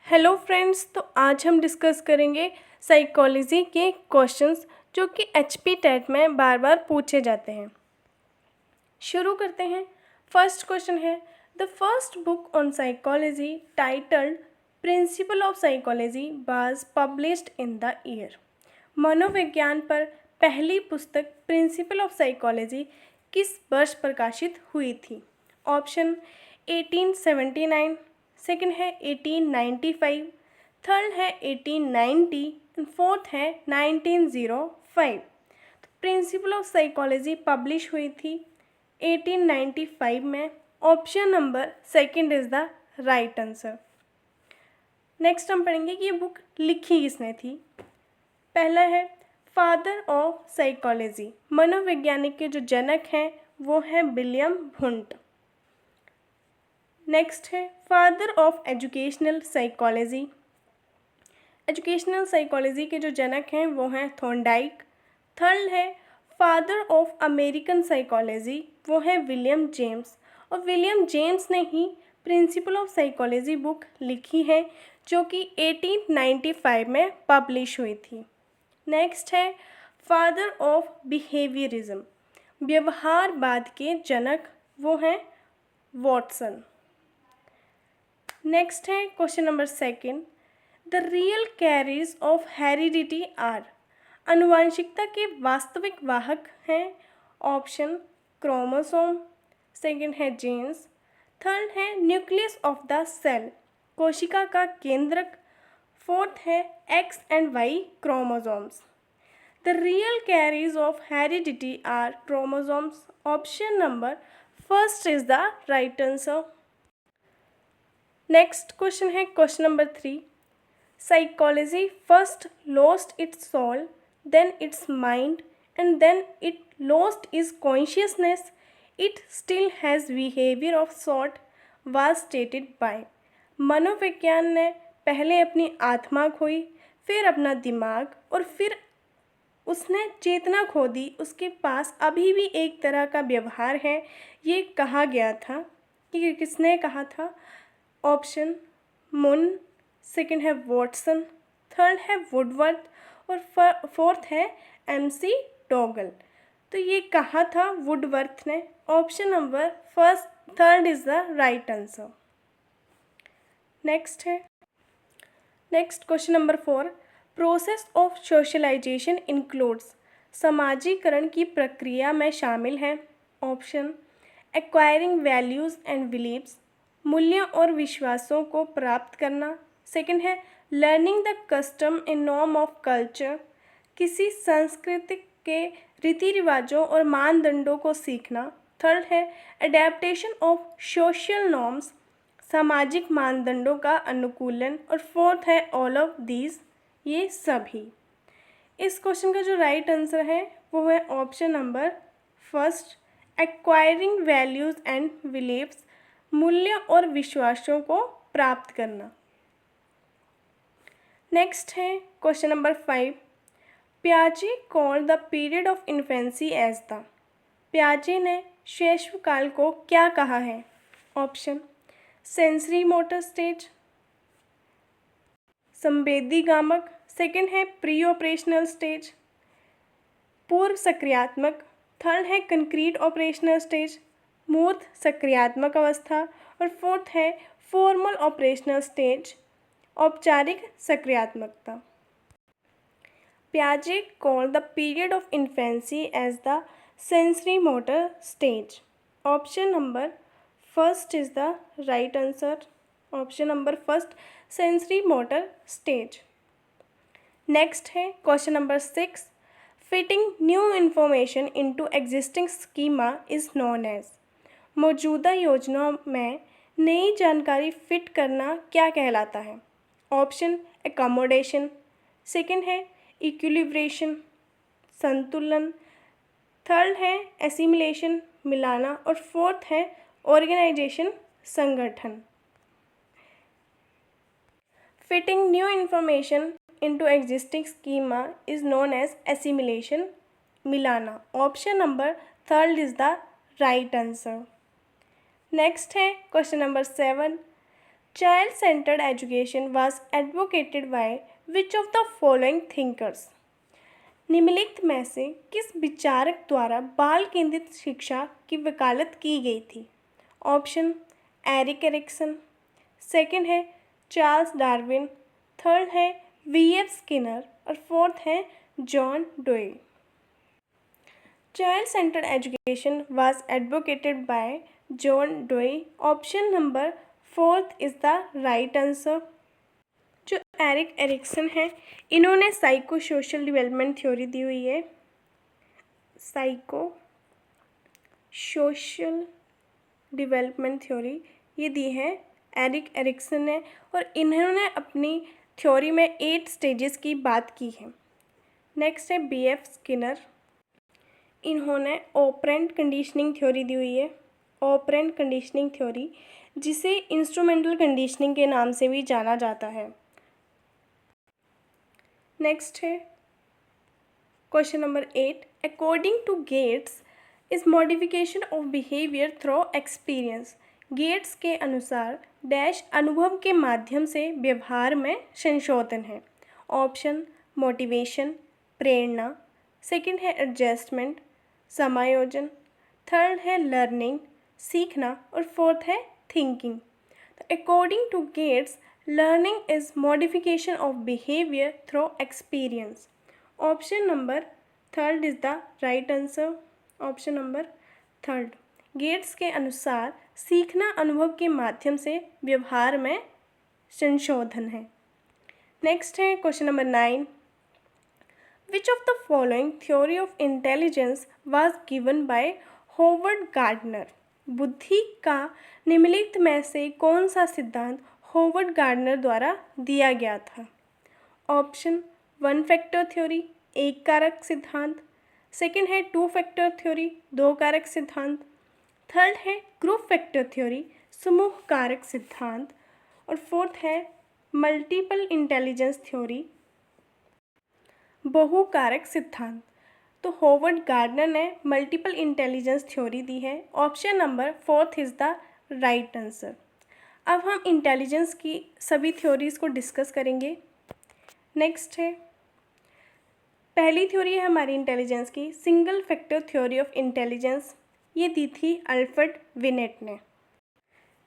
Hello friends, तो आज हम डिस्कस करेंगे साइकोलॉजी के क्वेश्चंस जो कि एचपी टेट में बार बार पूछे जाते हैं। शुरू करते हैं। फर्स्ट क्वेश्चन है, the first book on psychology titled principle of psychology was published in the year. मनोविज्ञान पर पहली पुस्तक प्रिंसिपल ऑफ साइकोलॉजी किस वर्ष प्रकाशित हुई थी? ऑप्शन 1879, सेकंड है 1895, थर्ड है 1890 एंड फोर्थ है 1905। तो प्रिंसिपल ऑफ साइकोलॉजी पब्लिश हुई थी 1895 में। Option number second is the right answer. Next हम पढ़ेंगे कि ये बुक लिखी किसने थी। पहला है फादर ऑफ साइकोलॉजी, मनोवैज्ञानिक के जो जनक हैं वो हैं विलियम वुंट। नेक्स्ट है father of educational psychology, educational psychology के जो जनक हैं वो हैं थॉर्नडाइक। थर्ड है फादर ऑफ अमेरिकन साइकोलॉजी, वो है विलियम जेम्स, और विलियम जेम्स ने ही प्रिंसिपल ऑफ साइकोलॉजी बुक लिखी है जो कि 1895 में पब्लिश हुई थी। नेक्स्ट है फादर ऑफ बिहेवियरिज्म, व्यवहारवाद के जनक वो हैं वॉटसन। नेक्स्ट है question number second, the real carriers of heredity are, आनुवंशिकता के वास्तविक वाहक हैं। ऑप्शन क्रोमोसोम, सेकंड है जीन्स, थर्ड है न्यूक्लियस ऑफ द सेल, कोशिका का केंद्रक, फोर्थ है X and Y chromosomes. The real carriers of heredity are chromosomes. Option number first is the right answer. Next question है question number 3, psychology first lost its soul, then its mind and then it lost is consciousness, it still has behaviour of sort was stated by. मनोविज्ञान ने पहले अपनी आत्मा खोई, फिर अपना दिमाग, और फिर उसने चेतना खो दी। उसके पास अभी भी एक तरह का व्यवहार है, ये कहा गया था। कि किसने कहा था? ऑप्शन मुन, सेकंड है वॉटसन, थर्ड है वुडवर्थ, और फोर्थ है एमसी डोगल। तो ये कहा था वुडवर्थ ने। Option number first third is the right answer. Next question number 4, process of socialisation includes, समाजीकरण की प्रक्रिया में शामिल है। Option acquiring values and beliefs, मूल्यों और विश्वासों को प्राप्त करना, सेकंड है learning the custom and norm of culture, किसी संस्कृति के रीति रिवाजों और मानदंडों को सीखना, थर्ड है अडेप्टेशन ऑफ सोशल नॉर्म्स, सामाजिक मानदंडों का अनुकूलन, और फोर्थ है ऑल ऑफ दीज, ये सभी। इस क्वेश्चन का जो राइट आंसर है वो है option number first, acquiring values and beliefs, मूल्यों और विश्वासों को प्राप्त करना। नेक्स्ट है क्वेश्चन नंबर 5, पियाजे called the period of infancy as the, पियाजे ने शैशवकाल को क्या कहा है? ऑप्शन सेंसरी मोटर स्टेज, संवेदीगामक, सेकंड है प्री ऑपरेशनल स्टेज, पूर्व सक्रियात्मक, थर्ड है कंक्रीट ऑपरेशनल स्टेज, मूर्त सक्रियात्मक अवस्था, और फोर्थ है फॉर्मल ऑपरेशनल स्टेज, औपचारिक सक्रियात्मकता। पियाजे called the period of infancy as the sensory motor stage. Option number first is the right answer. Option number first, sensory motor stage. Next है question number 6, fitting new information into existing schema is known as, मौजूदा योजनाओं में नई जानकारी fit करना क्या कहलाता है? ऑप्शन एकोमोडेशन, सेकंड है इक्विलिब्रेशन, संतुलन, थर्ड है एसिमिलेशन, मिलाना, और फोर्थ है ऑर्गेनाइजेशन, संगठन। Fitting new information into existing schema is known as assimilation, मिलाना। Option number third is the right answer. Next है question number 7, child centred education was advocated by which of the following thinkers. निम्नलिखित में से किस विचारक द्वारा बाल केंद्रित शिक्षा की वकालत की गई थी। ऑप्शन एरिक एरिक्सन, सेकंड है चार्ल्स डार्विन, थर्ड है वी.एफ. स्किनर और फोर्थ है John Dewey. Child centred education was advocated by John Dewey. Option number fourth is the right answer. जो एरिक एरिक्सन है, इन्होंने साइको सोशल डेवलपमेंट थ्योरी दी हुई है। साइको सोशल डेवलपमेंट थ्योरी ये दी है एरिक एरिक्सन ने, और इन्होंने अपनी थ्योरी में 8 स्टेजेस की बात की है। नेक्स्ट है वी.एफ. स्किनर, इन्होंने ऑपरेंट कंडीशनिंग थ्योरी दी हुई है। ऑपरेंट कंडीशनिंग थ्योरी, जिसे इंस्ट्रूमेंटल कंडीशनिंग के नाम से भी जाना जाता है। नेक्स्ट है question number 8, according to Gates is modification of behaviour through experience. Gates के अनुसार डैश अनुभव के माध्यम से व्यवहार में संशोधन है। ऑप्शन मोटिवेशन, प्रेरणा, सेकंड है एडजस्टमेंट, समायोजन, थर्ड है लर्निंग, सीखना, और फोर्थ है thinking. According to Gates, learning is modification of behaviour through experience. Option number third is the right answer. Option number third. Gates के अनुसार सीखना अनुभव के माध्यम से व्यवहार में संशोधन है। नेक्स्ट है question number 9, which of the following theory of intelligence was given by Howard Gardner. बुद्धि का निम्नलिखित में से कौन सा सिद्धांत होवर्ड गार्डनर द्वारा दिया गया था। ऑप्शन 1 फैक्टर थ्योरी, एक कारक सिद्धांत, सेकंड है 2 फैक्टर थ्योरी, 2 कारक सिद्धांत, थर्ड है ग्रुप फैक्टर थ्योरी, समूह कारक सिद्धांत, और फोर्थ है मल्टीपल इंटेलिजेंस थ्योरी, बहुकारक सिद्धांत। तो होवर्ड गार्डनर ने मल्टीपल इंटेलिजेंस थ्योरी दी है। Option number fourth is the right answer. अब हम इंटेलिजेंस की सभी थ्योरीज को डिस्कस करेंगे। नेक्स्ट है पहली थ्योरी है हमारी इंटेलिजेंस की, single factor theory of intelligence. ये दी थी अल्फ्रेड विनेट ने।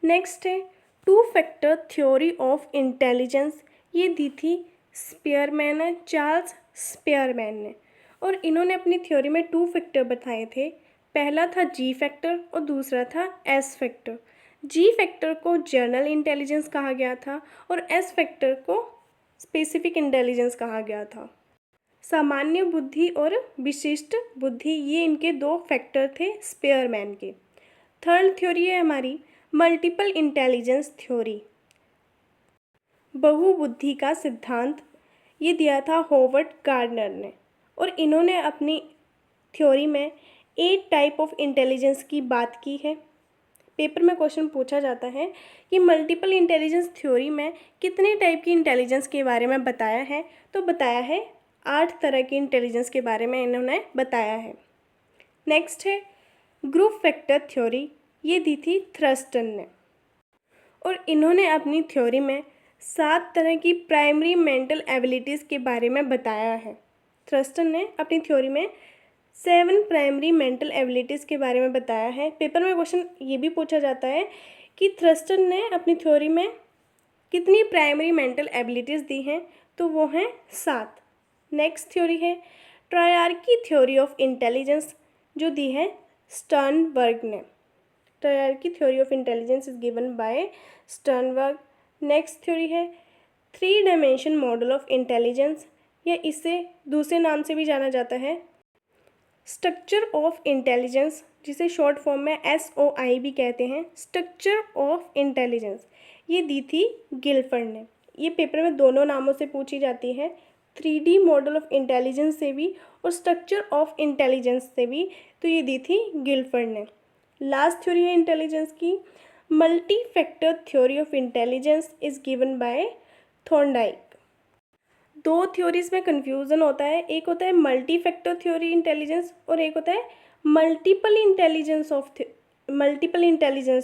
नेक्स्ट है 2 फैक्टर थ्योरी ऑफ इंटेलिजेंस। ये दी थी स्पीयरमैन ने, चार्ल्स स्पीयरमैन ने, और इन्होंने अपनी थ्योरी में 2 फैक्टर बताए थे। पहला था जी फैक्टर और दूसरा था एस फैक्टर। जी फैक्टर को जनरल इंटेलिजेंस कहा गया था और एस फैक्टर को स्पेसिफिक इंटेलिजेंस कहा गया था। सामान्य बुद्धि और विशिष्ट बुद्धि, ये इनके 2 फैक्टर थे स्पीयरमैन के। थर्ड थ्योरी है हमारी मल्टीपल इंटेलिजेंस थ्योरी, बहुबुद्धि का सिद्धांत। ये दिया था होवर्ड गार्डनर ने, और इन्होंने अपनी थ्योरी में 8 टाइप ऑफ इंटेलिजेंस की बात की है। पेपर में क्वेश्चन पूछा जाता है कि मल्टीपल इंटेलिजेंस थ्योरी में कितने टाइप की इंटेलिजेंस के बारे में बताया है, तो बताया है 8 तरह की इंटेलिजेंस के बारे में इन्होंने बताया है। नेक्स्ट है ग्रुप फैक्टर थ्योरी। ये दी थी थ्रस्टन ने, और इन्होंने अपनी थ्योरी में 7 तरह की प्राइमरी मेंटल एबिलिटीज़ के बारे में बताया है। थ्रस्टन ने अपनी थ्योरी में 7 प्राइमरी मेंटल एबिलिटीज़ के बारे में बताया है। पेपर में क्वेश्चन ये भी पूछा जाता है कि थ्रस्टन ने अपनी थ्योरी में कितनी प्राइमरी मेंटल एबिलिटीज़ दी हैं, तो वो हैं 7। नेक्स्ट थ्योरी है ट्रायर्की थ्योरी ऑफ इंटेलिजेंस, जो दी है स्टर्नबर्ग ने। Triarchic theory of intelligence is given by Sternberg. Next theory है 3 डायमेंशन मॉडल ऑफ इंटेलिजेंस, या इसे दूसरे नाम से भी जाना जाता है स्ट्रक्चर ऑफ इंटेलिजेंस, जिसे शॉर्ट फॉर्म में SOI भी कहते हैं, स्ट्रक्चर ऑफ इंटेलिजेंस। ये दी थी गिलफर्ड ने। ये पेपर में दोनों नामों से पूछी जाती है, 3D मॉडल ऑफ इंटेलिजेंस से भी और स्ट्रक्चर ऑफ इंटेलिजेंस से भी, तो ये दी थी गिलफर्ड ने। लास्ट थ्योरी है इंटेलिजेंस की multi factor theory of intelligence is given bye Thorndike. 2 theories में कन्फ्यूज़न होता है, एक होता है मल्टी फैक्टर थ्योरी इंटेलिजेंस और एक होता है मल्टीपल इंटेलिजेंस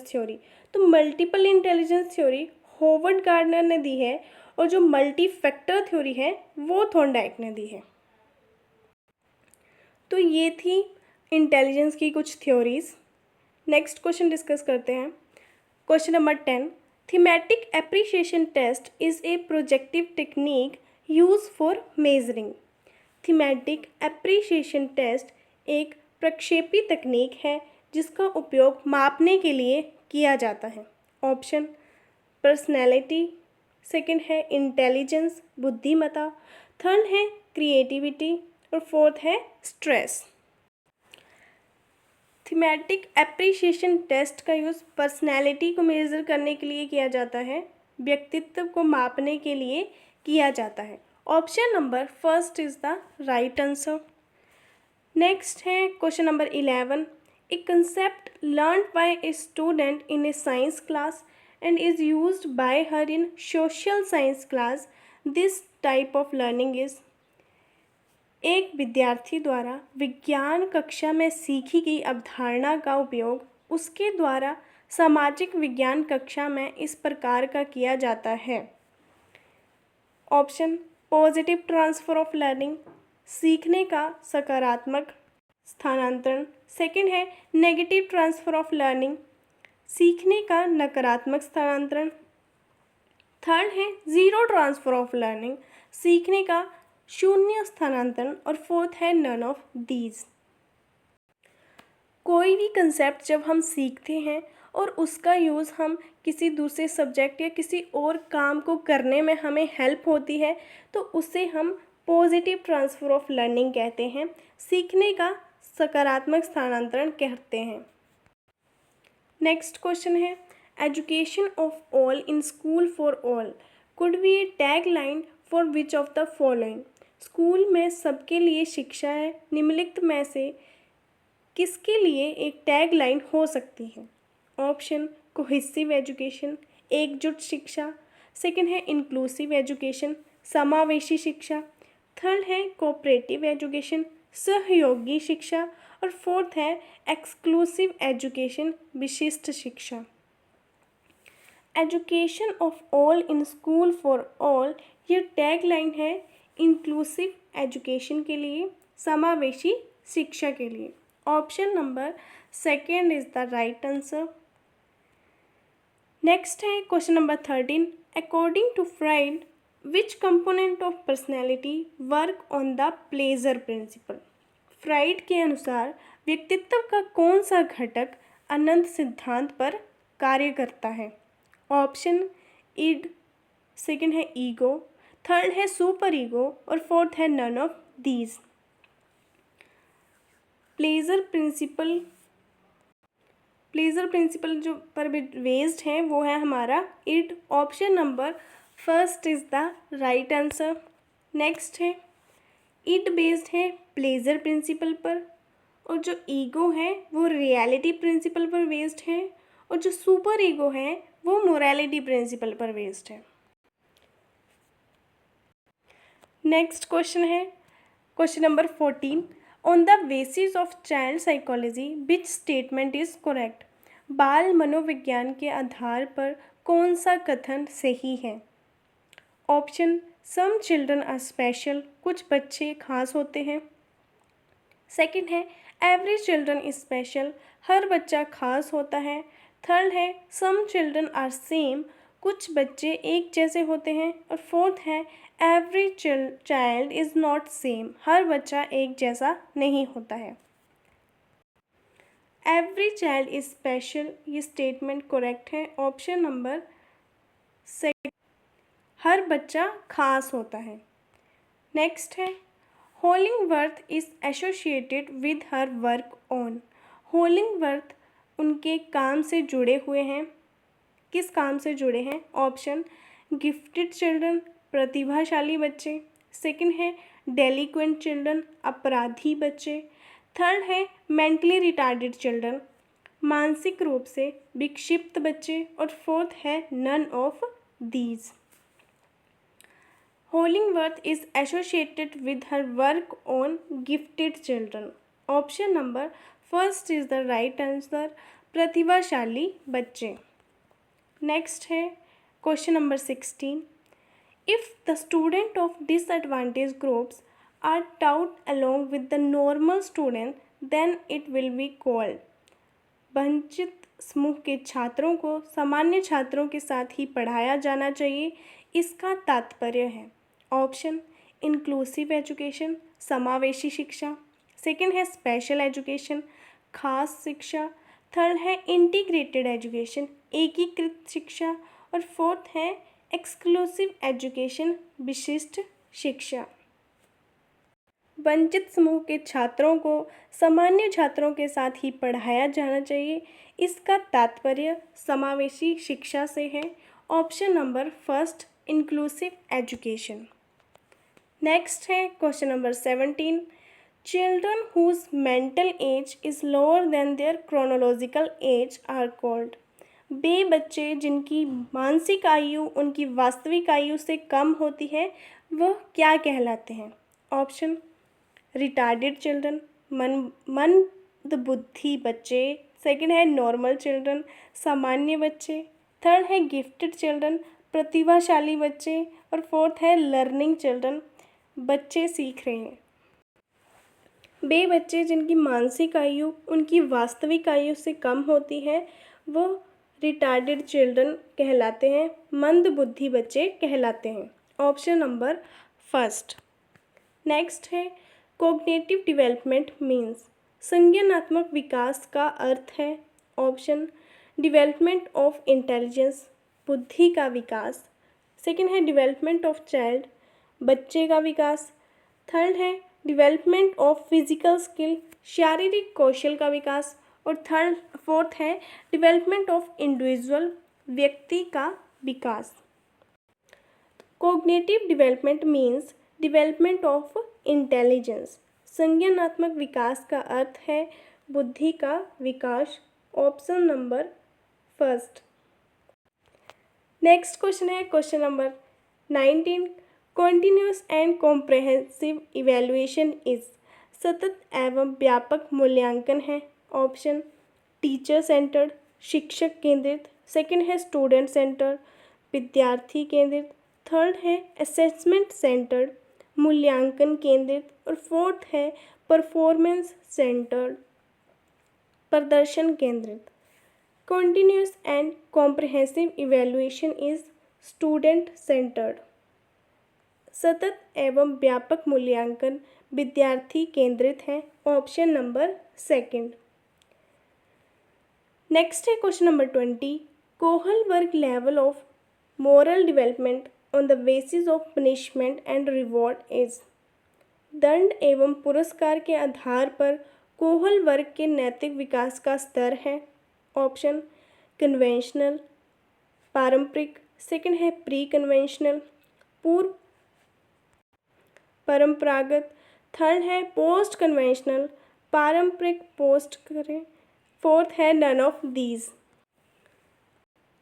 थ्योरी। तो multiple intelligence theory Howard Gardner ने दी है और जो मल्टी फैक्टर थ्योरी है वो थॉर्नडाइक ने दी है। तो ये थी इंटेलिजेंस की कुछ थ्योरीज। नेक्स्ट क्वेश्चन डिस्कस करते हैं। Question number 10, thematic appreciation test is a projective technique use for measuring. Thematic appreciation test एक प्रक्षेपी तकनीक है जिसका उपयोग मापने के लिए किया जाता है। ऑप्शन पर्सनैलिटी, सेकंड है इंटेलिजेंस बुद्धिमत्ता, थर्ड है क्रिएटिविटी और फोर्थ है स्ट्रेस। थीमेटिक एप्रिसिएशन टेस्ट का यूज़ पर्सनैलिटी को मेज़र करने के लिए किया जाता है, व्यक्तित्व को मापने के लिए किया जाता है। Option number first is the right answer. Next है question number 11, a concept learned by a student in a science class and is used by her in social science class. This type of learning is एक विद्यार्थी द्वारा विज्ञान कक्षा में सीखी गई अवधारणा का उपयोग उसके द्वारा सामाजिक विज्ञान कक्षा में इस प्रकार का किया जाता है। Option positive transfer of learning, सीखने का सकारात्मक स्थानांतरण। सेकंड है नेगेटिव ट्रांसफ़र ऑफ लर्निंग, सीखने का नकारात्मक स्थानांतरण। थर्ड है ज़ीरो ट्रांसफ़र ऑफ लर्निंग, सीखने का शून्य स्थानांतरण। और फोर्थ है नन ऑफ दीज। कोई भी कंसेप्ट जब हम सीखते हैं और उसका यूज़ हम किसी दूसरे सब्जेक्ट या किसी और काम को करने में हमें हेल्प होती है तो उसे हम पॉजिटिव ट्रांसफ़र ऑफ लर्निंग कहते हैं, सीखने का सकारात्मक स्थानांतरण कहते हैं। नेक्स्ट क्वेश्चन है education of all in school for all could be A tag line for which of the following. School में सबके लिए शिक्षा है, निम्नलिखित में से किसके लिए एक टैग लाइन हो सकती है। ऑप्शन कोहेसिव एजुकेशन, एकजुट शिक्षा। सेकंड है इंक्लूसिव एजुकेशन, समावेशी शिक्षा। थर्ड है कोऑपरेटिव एजुकेशन, सहयोगी शिक्षा। और फोर्थ है एक्सक्लूसिव एजुकेशन, विशिष्ट शिक्षा। Education of all in school for all ये टैग लाइन है इंक्लूसिव एजुकेशन के लिए, समावेशी शिक्षा के लिए। Option number second is the right answer. Next है question number 13, according to Freud which component of personality work on the pleasure principle. Freud के अनुसार व्यक्तित्व का कौन सा घटक अनंत सिद्धांत पर कार्य करता है। ऑप्शन इड, सेकंड है ईगो, थर्ड है सुपर ईगो और फोर्थ है none of these. Pleasure principle जो पर बेस्ड है वो है हमारा id. Option number first is the right answer. Next है इड बेस्ड है प्लेजर प्रिंसिपल पर और जो ईगो है वो रियलिटी प्रिंसिपल पर बेस्ड है और जो सुपर ईगो है वो मोरालिटी प्रिंसिपल पर बेस्ड है। नेक्स्ट क्वेश्चन है question number 14, on the basis of child psychology which statement is correct. बाल मनोविज्ञान के आधार पर कौन सा कथन सही है। Option some children are special, कुछ बच्चे खास होते हैं। सेकंड है एवरी चिल्ड्रन इज स्पेशल, हर बच्चा खास होता है। थर्ड है सम चिल्ड्रन आर सेम, कुछ बच्चे एक जैसे होते हैं। और फोर्थ है every child is not same, हर बच्चा एक जैसा नहीं होता है। एवरी चाइल्ड इज़ स्पेशल ये स्टेटमेंट करेक्ट है। ऑप्शन नंबर सेकंड, हर बच्चा खास होता है। नेक्स्ट है Hollingworth is associated with her work on. Hollingworth उनके काम से जुड़े हुए हैं, किस काम से जुड़े हैं। ऑप्शन गिफ्टेड चिल्ड्रन, प्रतिभाशाली बच्चे। सेकंड है डेलिक्वेंट चिल्ड्रन, अपराधी बच्चे। थर्ड है मेंटली रिटार्डेड चिल्ड्रन, मानसिक रूप से विक्षिप्त बच्चे। और फोर्थ है none of these. Hollingworth is associated with her work on gifted children. Option number first is the right answer, प्रतिभाशाली बच्चे। नेक्स्ट है question number 16, if the student of disadvantaged groups are taught along with the normal student, then it will be called. वंचित समूह के छात्रों को सामान्य छात्रों के साथ ही पढ़ाया जाना चाहिए, इसका तात्पर्य है ऑप्शन इंक्लूसिव एजुकेशन, समावेशी शिक्षा, सेकंड है स्पेशल एजुकेशन, खास शिक्षा, थर्ड है इंटीग्रेटेड एजुकेशन, एकीकृत शिक्षा, और फोर्थ है एक्सक्लूसिव एजुकेशन, विशिष्ट शिक्षा। वंचित समूह के छात्रों को सामान्य छात्रों के साथ ही पढ़ाया जाना चाहिए, इसका तात्पर्य समावेशी शिक्षा से है, option number first inclusive education. Next है question number 17, children whose mental age is lower than their chronological age are called. वे बच्चे जिनकी मानसिक आयु उनकी वास्तविक आयु से कम होती है वह क्या कहलाते हैं? ऑप्शन रिटार्डेड चिल्ड्रन, मंदबुद्धि बच्चे, सेकंड है नॉर्मल चिल्ड्रन, सामान्य बच्चे, थर्ड है गिफ्टेड चिल्ड्रन, प्रतिभाशाली बच्चे, और फोर्थ है लर्निंग चिल्ड्रन, बच्चे सीख रहे हैं। वे बच्चे जिनकी मानसिक आयु उनकी वास्तविक आयु से कम होती है वो रिटार्डेड चिल्ड्रन कहलाते हैं, मंदबुद्धि बच्चे कहलाते हैं, ऑप्शन नंबर फर्स्ट। नेक्स्ट है कोग्निटिव डेवलपमेंट मीन्स। संज्ञानात्मक विकास का अर्थ है ऑप्शन डेवलपमेंट ऑफ इंटेलिजेंस, बुद्धि का विकास, सेकंड है डेवलपमेंट ऑफ चाइल्ड, बच्चे का विकास, थर्ड है डेवलपमेंट ऑफ फिजिकल स्किल, शारीरिक कौशल का विकास, और फोर्थ है डेवलपमेंट ऑफ इंडिविजुअल, व्यक्ति का विकास। Cognitive development means development of intelligence. संज्ञानात्मक विकास का अर्थ है बुद्धि का विकास, option number first. Next question है question number 19, continuous and comprehensive evaluation is. सतत एवं व्यापक मूल्यांकन है, ऑप्शन टीचर सेंटर्ड, शिक्षक केंद्रित, सेकंड है स्टूडेंट सेंटर्ड, विद्यार्थी केंद्रित, थर्ड है असेसमेंट सेंटर्ड, मूल्यांकन केंद्रित, और फोर्थ है परफॉर्मेंस सेंटर्ड, प्रदर्शन केंद्रित। Continuous and comprehensive evaluation is student centred. सतत एवं व्यापक मूल्यांकन विद्यार्थी केंद्रित है, ऑप्शन नंबर सेकंड। नेक्स्ट है question number 20, Kohlberg level of moral development on the basis of punishment and reward is. दंड एवं पुरस्कार के आधार पर कोहलबर्ग के नैतिक विकास का स्तर है, ऑप्शन कन्वेंशनल, पारंपरिक, सेकंड है प्री कन्वेंशनल, पूर्व परंपरागत, थर्ड है पोस्ट कन्वेंशनल, पारंपरिक पोस्ट करें, फोर्थ है नन ऑफ दीज।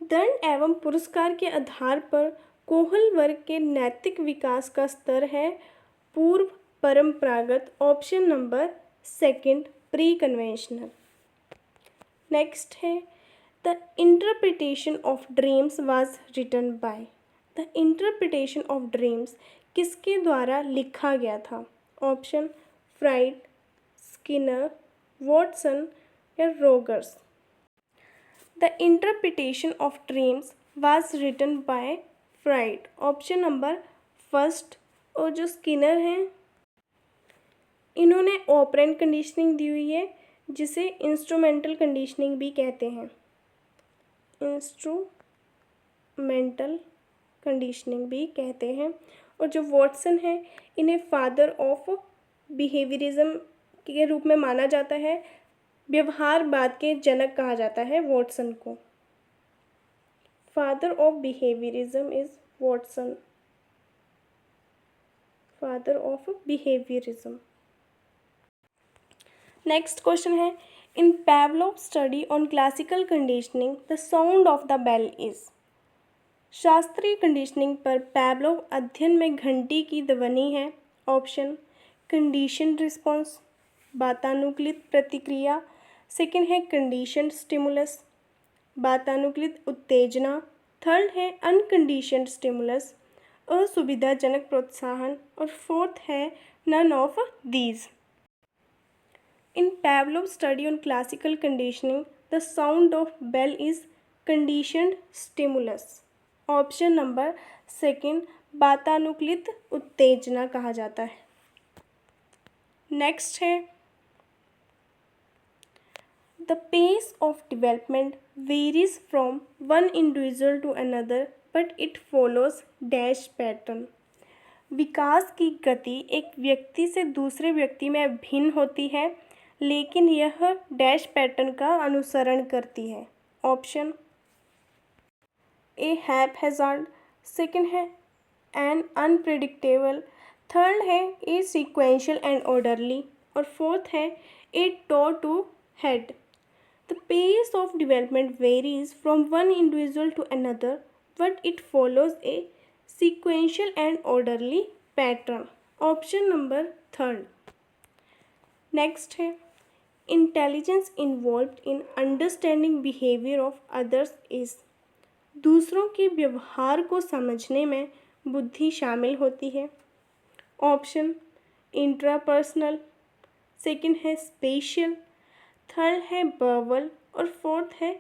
दंड एवं पुरस्कार के आधार पर कोहलबर्ग के नैतिक विकास का स्तर है पूर्व परंपरागत, option number second pre conventional. Next है the interpretation of dreams was written by. The interpretation of dreams किसके द्वारा लिखा गया था? ऑप्शन फ्राइड, स्किनर, वॉटसन या Rogers. The interpretation of dreams was written by Freud, option number first. और जो Skinner हैं इन्होंने ऑपरेंट कंडीशनिंग दी हुई है जिसे इंस्ट्रूमेंटल कंडीशनिंग भी कहते हैं, इंस्ट्रूमेंटल कंडीशनिंग भी कहते हैं। और जो वॉटसन है इन्हें फादर ऑफ बिहेवियरिज्म के रूप में माना जाता है, व्यवहारवाद के जनक कहा जाता है वॉटसन को। Father of behaviourism is Watson, father of behaviourism. Next question है in Pavlov study on classical conditioning the sound of the bell is. शास्त्रीय कंडीशनिंग पर पैवलोव अध्ययन में घंटी की ध्वनि है, ऑप्शन कंडीशन रिस्पॉन्स, वातानुकूलित प्रतिक्रिया, सेकंड है कंडीशन स्टिमुलस, वातानुकूलित उत्तेजना, थर्ड है अनकंडीशनड स्टिमुलस, असुविधाजनक प्रोत्साहन, और फोर्थ है none of these. In Pavlov's study on classical conditioning, the sound of bell is conditioned stimulus. Option number second वातानुकूलित उत्तेजना कहा जाता है। नेक्स्ट है the pace of development varies from one individual to another but it follows dash pattern. विकास की गति एक व्यक्ति से दूसरे व्यक्ति में भिन्न होती है लेकिन यह डैश पैटर्न का अनुसरण करती है। ऑप्शन ए हैपहैज़ार्ड, सेकंड है एन अनप्रिडिक्टेबल, थर्ड है ए सीक्वेंशियल एंड ऑर्डरली, और फोर्थ है a toe to head. The pace of development varies from one individual to another, but it follows a sequential and orderly pattern. Option number third. Next है intelligence involved in understanding behavior of others is, दूसरों के व्यवहार को समझने में बुद्धि शामिल होती है। ऑप्शन इंट्रापर्सनल, सेकंड है स्पेशियल, थर्ड है वर्बल, और फोर्थ है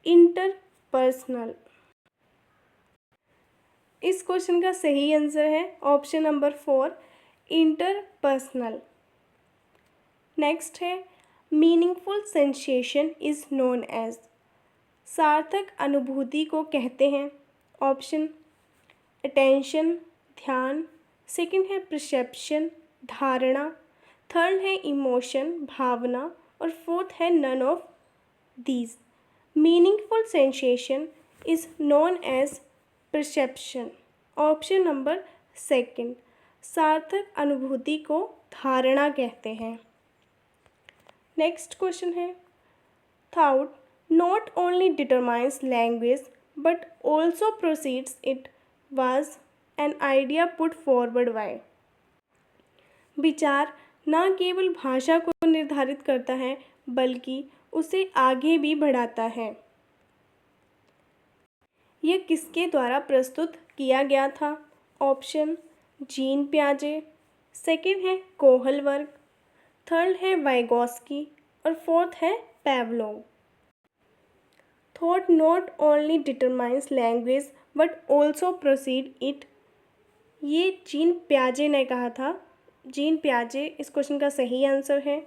इंटरपर्सनल। इस क्वेश्चन का सही आंसर है ऑप्शन नंबर 4 इंटरपर्सनल। नेक्स्ट है meaningful sensation is known as, सार्थक अनुभूति को कहते हैं। ऑप्शन अटेंशन ध्यान, सेकंड है परसेप्शन धारणा, थर्ड है इमोशन भावना, और फोर्थ है none of these. Meaningful sensation is known as perception. Option number second सार्थक अनुभूति को धारणा कहते हैं। नेक्स्ट क्वेश्चन है thought not only determines language but also proceeds it was an idea put forward bye, विचार न केवल भाषा को निर्धारित करता है बल्कि उसे आगे भी बढ़ाता है। यह किसके द्वारा प्रस्तुत किया गया था? ऑप्शन जीन पियाजे, सेकंड है कोहलबर्ग, थर्ड है वाइगोस्की, और फोर्थ है Pavlov. Thought not only determines language but also proceed it, ये जीन पियाजे ने कहा था। जीन पियाजे इस क्वेश्चन का सही आंसर है।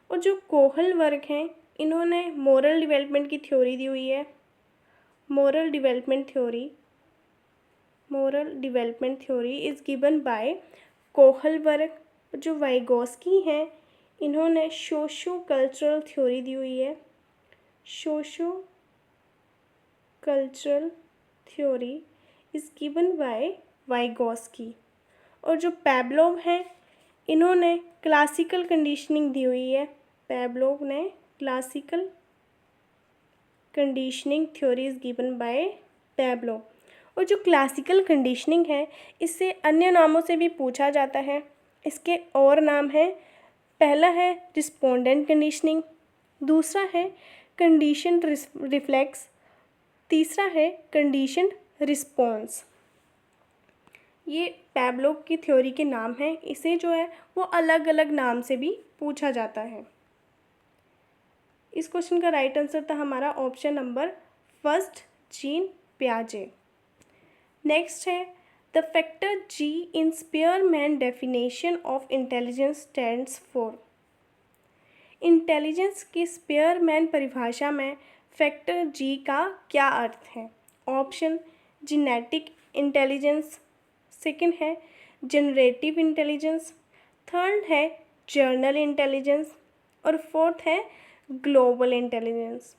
और जो कोहलबर्ग हैं इन्होंने मोरल डेवलपमेंट की थ्योरी दी हुई है। Moral development theory is given bye Kohlberg. जो वाइगोस्की हैं इन्होंने सोशो कल्चरल थ्योरी दी हुई है। Socio cultural theory is given bye Vygotsky. और जो पैवलोव हैं इन्होंने क्लासिकल कंडीशनिंग दी हुई है। पैवलोव ने classical conditioning theory is given by Pavlov. और जो क्लासिकल कंडीशनिंग है इससे अन्य नामों से भी पूछा जाता है। इसके और नाम हैं, पहला है रिस्पोंडेंट कंडीशनिंग, दूसरा है कंडीशन रिफ्लेक्स, तीसरा है कंडीशन रिस्पॉन्स। ये पैवलोव की थ्योरी के नाम हैं। इसे जो है वो अलग अलग नाम से भी पूछा जाता है। इस क्वेश्चन का राइट आंसर था हमारा ऑप्शन नंबर फर्स्ट जीन पियाजे। नेक्स्ट है the factor G in Spearman definition of intelligence stands for, intelligence की स्पीयरमैन परिभाषा में फैक्टर जी का क्या अर्थ है? ऑप्शन जेनेटिक इंटेलिजेंस, सेकंड है जनरेटिव इंटेलिजेंस, थर्ड है जर्नल इंटेलिजेंस, और फोर्थ है ग्लोबल इंटेलिजेंस।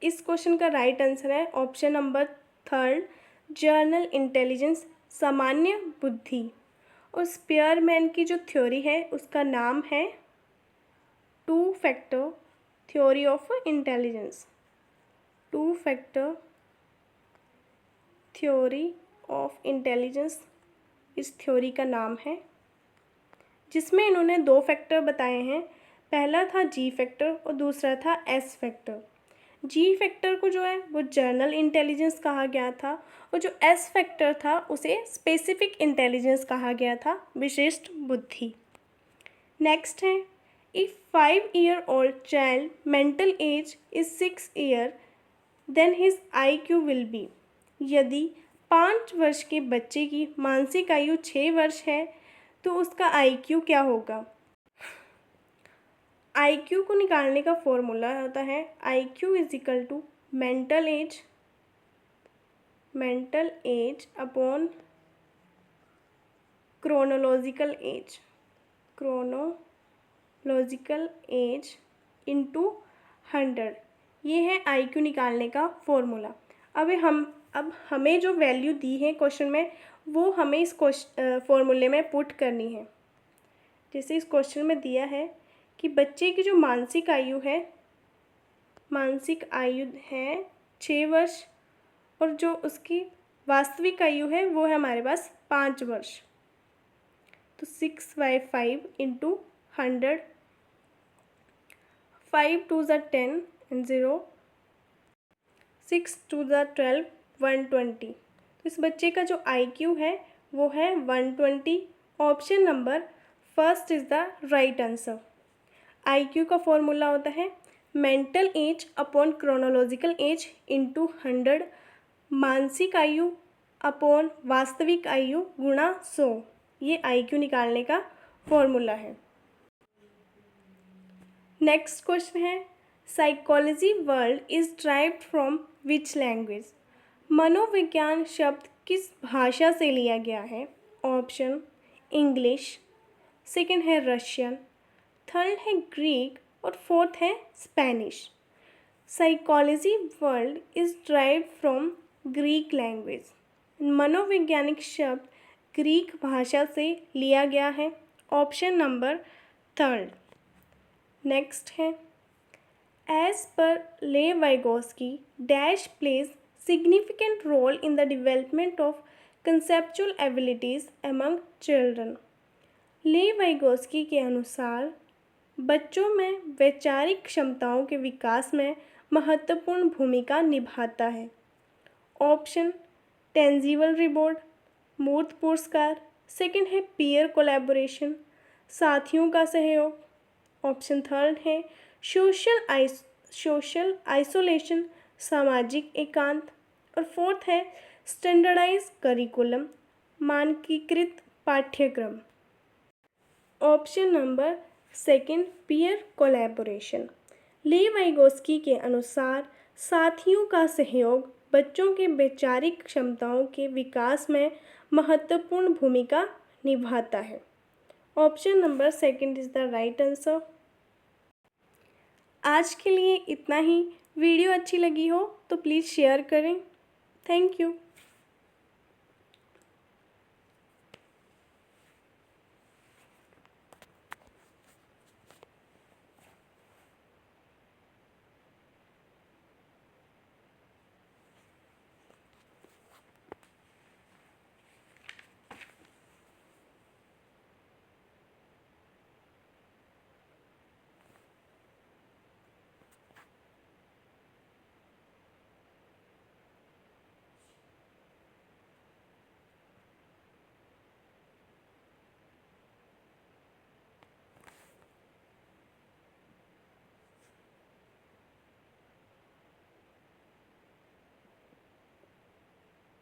इस क्वेश्चन का राइट आंसर है option number third general intelligence, सामान्य बुद्धि। और स्पीयरमैन की जो थ्योरी है उसका नाम है two factor theory of intelligence. Two factor theory of intelligence इस थ्योरी का नाम है, जिसमें इन्होंने दो फैक्टर बताए हैं। पहला था जी फैक्टर और दूसरा था एस फैक्टर। जी फैक्टर को जो है वो जनरल इंटेलिजेंस कहा गया था और जो एस फैक्टर था उसे स्पेसिफिक इंटेलिजेंस कहा गया था, विशिष्ट बुद्धि। नेक्स्ट है, if 5-year-old child mental age is 6 year then his IQ will be. यदि 5 वर्ष के बच्चे की मानसिक आयु 6 वर्ष है तो उसका IQ क्या होगा। IQ को निकालने का फॉर्मूला होता है IQ is equal to mental age upon chronological age into 100। ये है IQ निकालने का फॉर्मूला। अब हमें जो वैल्यू दी है क्वेश्चन में वो हमें इस फॉर्मूले में पुट करनी है। जैसे इस क्वेश्चन में दिया है कि बच्चे की जो मानसिक आयु है 6 वर्ष और जो उसकी वास्तविक आयु है वो है हमारे पास 5 वर्ष। तो 6/5 इंटू 100, 5 2 ज़ा 10 एंड 0, 6 2 ज़ा 12, 120। तो इस बच्चे का जो IQ है वो है 120। Option number first is the right answer. IQ का फॉर्मूला होता है mental age upon chronological age into 100, मानसिक आयु अपॉन वास्तविक आयु गुणा 100। ये IQ निकालने का फॉर्मूला है। नेक्स्ट क्वेश्चन है, psychology world is derived from which language. मनोविज्ञान शब्द किस भाषा से लिया गया है। ऑप्शन इंग्लिश, सेकंड है रशियन, थर्ड है ग्रीक और फोर्थ है Spanish. Psychology world is derived from Greek language. मनोवैज्ञानिक शब्द ग्रीक भाषा से लिया गया है। Option number third. नेक्स्ट है, as per Lev Vygotsky dash plays significant role in the development of conceptual abilities among children. ले वाइगोस्की के अनुसार बच्चों में वैचारिक क्षमताओं के विकास में महत्वपूर्ण भूमिका निभाता है। ऑप्शन टेंजिबल रिवॉर्ड, मूर्त पुरस्कार, सेकंड है पीयर कोलैबोरेशन, साथियों का सहयोग। ऑप्शन थर्ड है सोशल आइसोलेशन, सामाजिक एकांत, और फोर्थ है स्टैंडर्डाइज करिकुलम, मानकीकृत पाठ्यक्रम। Option number second peer collaboration. ले वाइगोस्की के अनुसार साथियों का सहयोग बच्चों के वैचारिक क्षमताओं के विकास में महत्वपूर्ण भूमिका निभाता है। Option number second is the right answer. आज के लिए इतना ही। वीडियो अच्छी लगी हो तो प्लीज़ शेयर करें। Thank you.